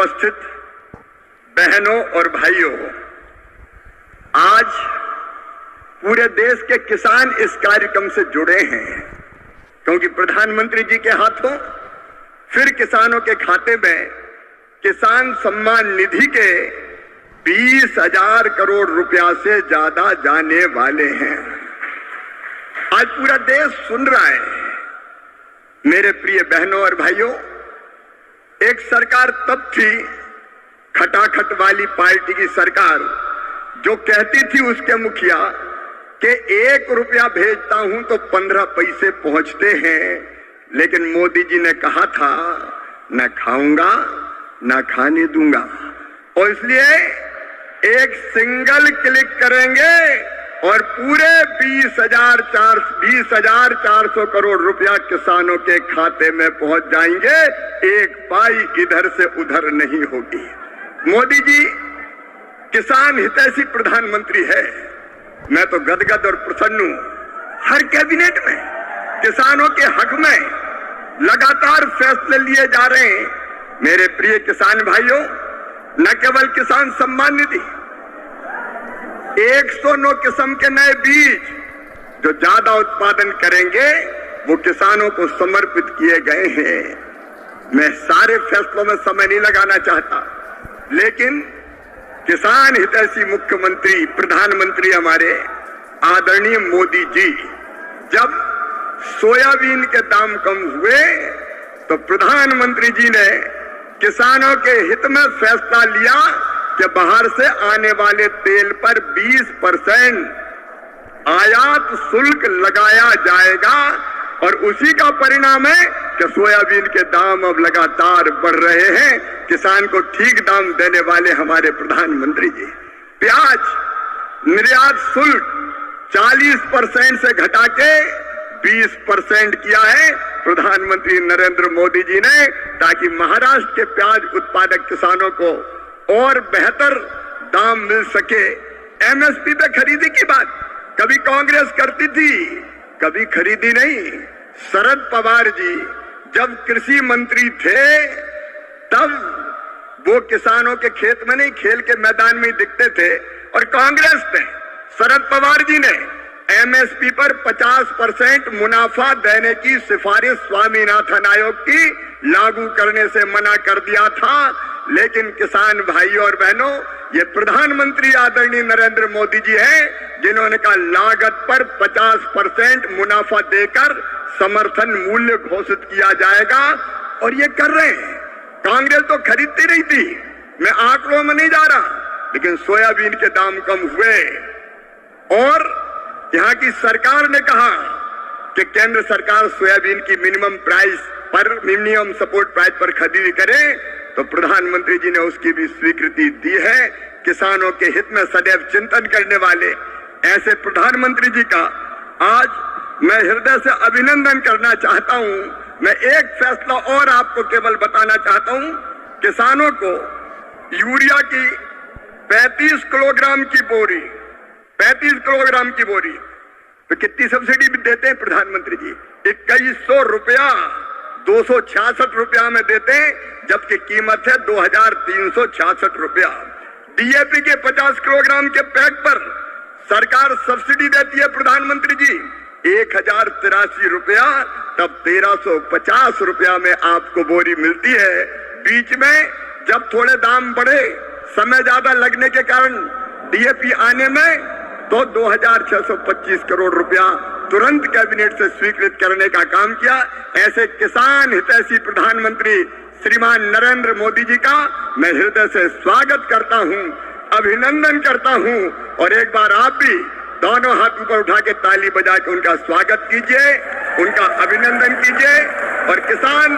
उपस्थित बहनों और भाइयों, आज पूरे देश के किसान इस कार्यक्रम से जुड़े हैं क्योंकि प्रधानमंत्री जी के हाथों फिर किसानों के खाते में किसान सम्मान निधि के 20,000 करोड़ रुपया से ज्यादा जाने वाले हैं। आज पूरा देश सुन रहा है। मेरे प्रिय बहनों और भाइयों, एक सरकार तब थी, खटाखट वाली पार्टी की सरकार, जो कहती थी उसके मुखिया कि 1 रुपया भेजता हूं तो 15 पैसे पहुंचते हैं, लेकिन मोदी जी ने कहा था न खाऊंगा न खाने दूंगा, और इसलिए एक सिंगल क्लिक करेंगे और पूरे 20,400 करोड़ रुपया किसानों के खाते में पहुंच जाएंगे। एक पाई इधर से उधर नहीं होगी। मोदी जी किसान हितैषी प्रधानमंत्री है। मैं तो गदगद और प्रसन्न हूं। हर कैबिनेट में किसानों के हक में लगातार फैसले लिए जा रहे हैं। मेरे प्रिय किसान भाइयों, न केवल किसान सम्मान निधि, 109 किस्म के नए बीज जो ज्यादा उत्पादन करेंगे वो किसानों को समर्पित किए गए हैं। मैं सारे फैसलों में समय नहीं लगाना चाहता, लेकिन किसान हितैषी मुख्यमंत्री प्रधानमंत्री हमारे आदरणीय मोदी जी, जब सोयाबीन के दाम कम हुए तो प्रधानमंत्री जी ने किसानों के हित में फैसला लिया कि बाहर से आने वाले तेल पर 20% आयात शुल्क लगाया जाएगा, और उसी का परिणाम है कि सोयाबीन के दाम अब लगातार बढ़ रहे हैं। किसान को ठीक दाम देने वाले हमारे प्रधानमंत्री जी। प्याज निर्यात शुल्क 40% से घटा के 20% किया है प्रधानमंत्री नरेंद्र मोदी जी ने, ताकि महाराष्ट्र के प्याज उत्पादक किसानों को और बेहतर दाम मिल सके। एमएसपी पे खरीदी की बात कभी कांग्रेस करती थी, कभी खरीदी नहीं। शरद पवार जी जब कृषि मंत्री थे तब वो किसानों के खेत में नहीं, खेल के मैदान में ही दिखते थे, और कांग्रेस ने, शरद पवार जी ने एमएसपी पर 50% मुनाफा देने की सिफारिश स्वामीनाथन आयोग की लागू करने से मना कर दिया था। लेकिन किसान भाइयों और बहनों, ये प्रधानमंत्री आदरणीय नरेंद्र मोदी जी हैं जिन्होंने कहा लागत पर 50% मुनाफा देकर समर्थन मूल्य घोषित किया जाएगा, और ये कर रहे हैं। कांग्रेस तो खरीदती नहीं थी, मैं आंकड़ों में नहीं जा रहा, लेकिन सोयाबीन के दाम कम हुए और यहाँ की सरकार ने कहा कि केंद्र सरकार सोयाबीन की मिनिमम सपोर्ट प्राइस पर खरीदी करे, तो प्रधानमंत्री जी ने उसकी भी स्वीकृति दी है। किसानों के हित में सदैव चिंतन करने वाले ऐसे प्रधानमंत्री जी का आज मैं हृदय से अभिनंदन करना चाहता हूं। मैं एक फैसला और आपको केवल बताना चाहता हूं। किसानों को यूरिया की 35 किलोग्राम की बोरी, 35 किलोग्राम की बोरी तो कितनी सब्सिडी भी देते हैं प्रधानमंत्री जी? 2100 रुपया 266 रुपया में देते हैं, जबकि कीमत है 2366 रुपया। डीएपी के 50 किलोग्राम के पैक पर सरकार सब्सिडी देती है प्रधानमंत्री जी 1083 रुपया, तब 1350 रुपया में आपको बोरी मिलती है। बीच में जब थोड़े दाम बढ़े, समय ज्यादा लगने के कारण डीएपी आने में, तो 2625 करोड़ रुपया तुरंत कैबिनेट से स्वीकृत करने का काम किया। ऐसे किसान हितैषी प्रधानमंत्री श्रीमान नरेंद्र मोदी जी का मैं हृदय से स्वागत करता हूं, अभिनंदन करता हूं, और एक बार आप भी दोनों हाथ ऊपर उठा के ताली बजा के उनका स्वागत कीजिए, उनका अभिनंदन कीजिए, और किसान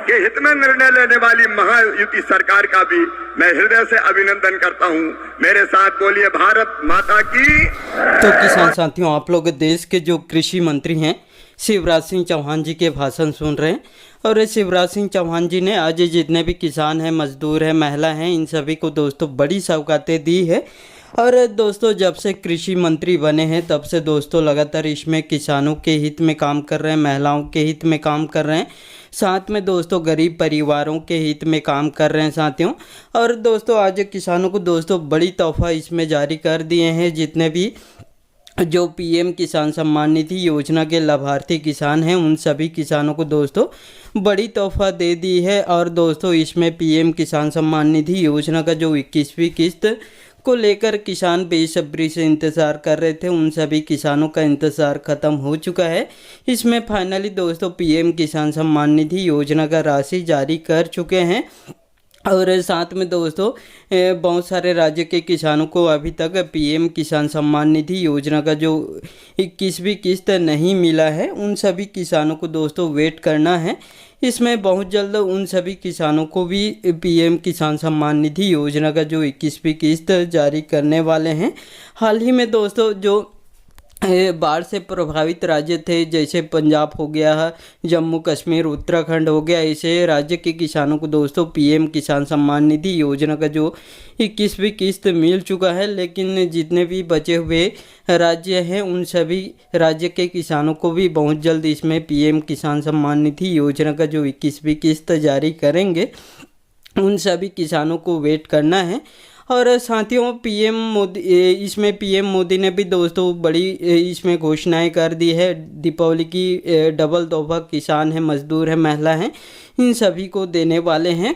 के हित में निर्णय लेने वाली महायुति सरकार का भी मैं हृदय से अभिनंदन करता हूं। मेरे साथ बोलिए भारत माता की। तो किसान साथियों, आप लोग देश के जो कृषि मंत्री हैं शिवराज सिंह चौहान जी के भाषण सुन रहे हैं, और शिवराज सिंह चौहान जी ने आज जितने भी किसान हैं, मजदूर हैं, महिला हैं, इन सभी को दोस्तों बड़ी सौगातें दी है। और दोस्तों जब से कृषि मंत्री बने हैं तब से दोस्तों लगातार इसमें किसानों के हित में काम कर रहे हैं, महिलाओं के हित में काम कर रहे हैं, साथ में दोस्तों गरीब परिवारों के हित में काम कर रहे हैं साथियों। और दोस्तों आज किसानों को दोस्तों बड़ी तोहफा इसमें जारी कर दिए हैं। जितने भी जो पीएम किसान सम्मान निधि योजना के लाभार्थी किसान हैं उन सभी किसानों को दोस्तों बड़ी तोहफा दे दी है। और दोस्तों इसमें पीएम किसान सम्मान निधि योजना का जो 21वीं किस्त को लेकर किसान बेसब्री से इंतज़ार कर रहे थे, उन सभी किसानों का इंतज़ार ख़त्म हो चुका है। इसमें फाइनली दोस्तों पीएम किसान सम्मान निधि योजना का राशि जारी कर चुके हैं। और साथ में दोस्तों बहुत सारे राज्य के किसानों को अभी तक पीएम किसान सम्मान निधि योजना का जो 21वीं किस्त नहीं मिला है, उन सभी किसानों को दोस्तों वेट करना है। इसमें बहुत जल्द उन सभी किसानों को भी पीएम किसान सम्मान निधि योजना का जो 21वीं किस्त जारी करने वाले हैं। हाल ही में दोस्तों जो बाढ़ से प्रभावित राज्य थे, जैसे पंजाब हो गया, जम्मू कश्मीर, उत्तराखंड हो गया, ऐसे राज्य के किसानों को दोस्तों पीएम किसान सम्मान निधि योजना का जो 21वीं किस्त मिल चुका है। लेकिन जितने भी बचे हुए राज्य हैं उन सभी राज्य के किसानों को भी बहुत जल्द इसमें पीएम किसान सम्मान निधि योजना का जो 21वीं किस्त जारी करेंगे, उन सभी किसानों को वेट करना है। और साथियों इसमें पीएम मोदी ने भी दोस्तों बड़ी इसमें घोषणाएं कर दी है। दीपावली की डबल तोहफा किसान है, मजदूर है, महिला हैं, इन सभी को देने वाले हैं।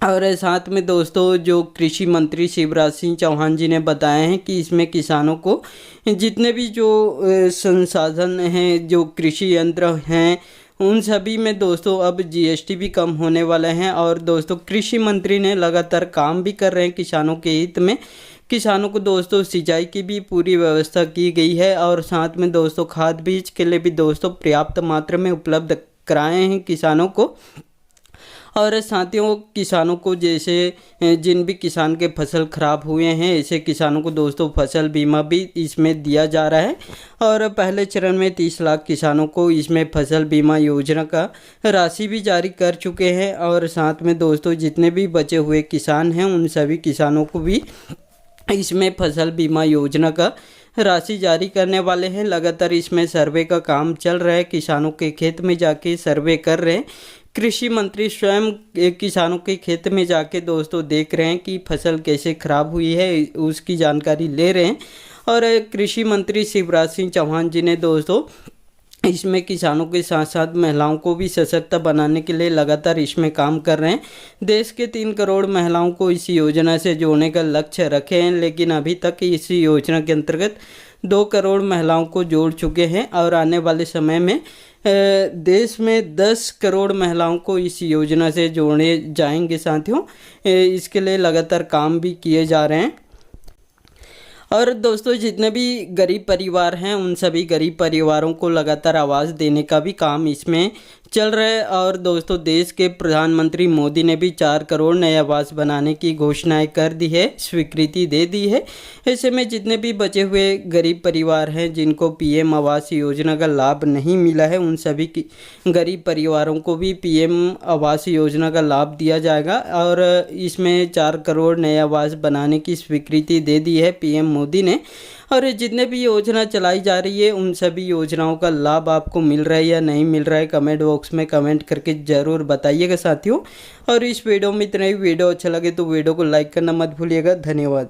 और साथ में दोस्तों जो कृषि मंत्री शिवराज सिंह चौहान जी ने बताया है कि इसमें किसानों को जितने भी जो संसाधन हैं, जो कृषि यंत्र हैं, उन सभी में दोस्तों अब जीएसटी भी कम होने वाले हैं। और दोस्तों कृषि मंत्री ने लगातार काम भी कर रहे हैं किसानों के हित में। किसानों को दोस्तों सिंचाई की भी पूरी व्यवस्था की गई है और साथ में दोस्तों खाद बीज के लिए भी दोस्तों पर्याप्त मात्रा में उपलब्ध कराए हैं किसानों को। और साथियों किसानों को जैसे जिन भी किसान के फसल खराब हुए हैं ऐसे किसानों को दोस्तों फसल बीमा भी इसमें दिया जा रहा है। और पहले चरण में 30 लाख किसानों को इसमें फसल बीमा योजना का राशि भी जारी कर चुके हैं। और साथ में दोस्तों जितने भी बचे हुए किसान हैं उन सभी किसानों को भी इसमें फसल बीमा योजना का राशि जारी करने वाले हैं। लगातार इसमें सर्वे का काम चल रहा है, किसानों के खेत में जाके सर्वे कर रहे हैं। कृषि मंत्री स्वयं किसानों के खेत में जाके दोस्तों देख रहे हैं कि फसल कैसे खराब हुई है, उसकी जानकारी ले रहे हैं। और कृषि मंत्री शिवराज सिंह चौहान जी ने दोस्तों इसमें किसानों के साथ साथ महिलाओं को भी सशक्त बनाने के लिए लगातार इसमें काम कर रहे हैं। देश के 3 करोड़ महिलाओं को इस योजना से जोड़ने का लक्ष्य रखे हैं, लेकिन अभी तक इस योजना के अंतर्गत 2 करोड़ महिलाओं को जोड़ चुके हैं। और आने वाले समय में देश में 10 करोड़ महिलाओं को इस योजना से जोड़े जाएंगे साथियों। इसके लिए लगातार काम भी किए जा रहे हैं। और दोस्तों जितने भी गरीब परिवार हैं उन सभी गरीब परिवारों को लगातार आवाज़ देने का भी काम इसमें चल रहा है। और दोस्तों देश के प्रधानमंत्री मोदी ने भी 4 करोड़ नए आवास बनाने की घोषणाएं कर दी है, स्वीकृति दे दी है। ऐसे में जितने भी बचे हुए गरीब परिवार हैं जिनको पीएम आवास योजना का लाभ नहीं मिला है, उन सभी गरीब परिवारों को भी पीएम आवास योजना का लाभ दिया जाएगा। और इसमें 4 करोड़ नए आवास बनाने की स्वीकृति दे दी है पीएम मोदी ने। और जितने भी योजना चलाई जा रही है उन सभी योजनाओं का लाभ आपको मिल रहा है या नहीं मिल रहा है, कमेंट बॉक्स में कमेंट करके ज़रूर बताइएगा साथियों। और इस वीडियो में इतना ही। वीडियो अच्छा लगे तो वीडियो को लाइक करना मत भूलिएगा। धन्यवाद।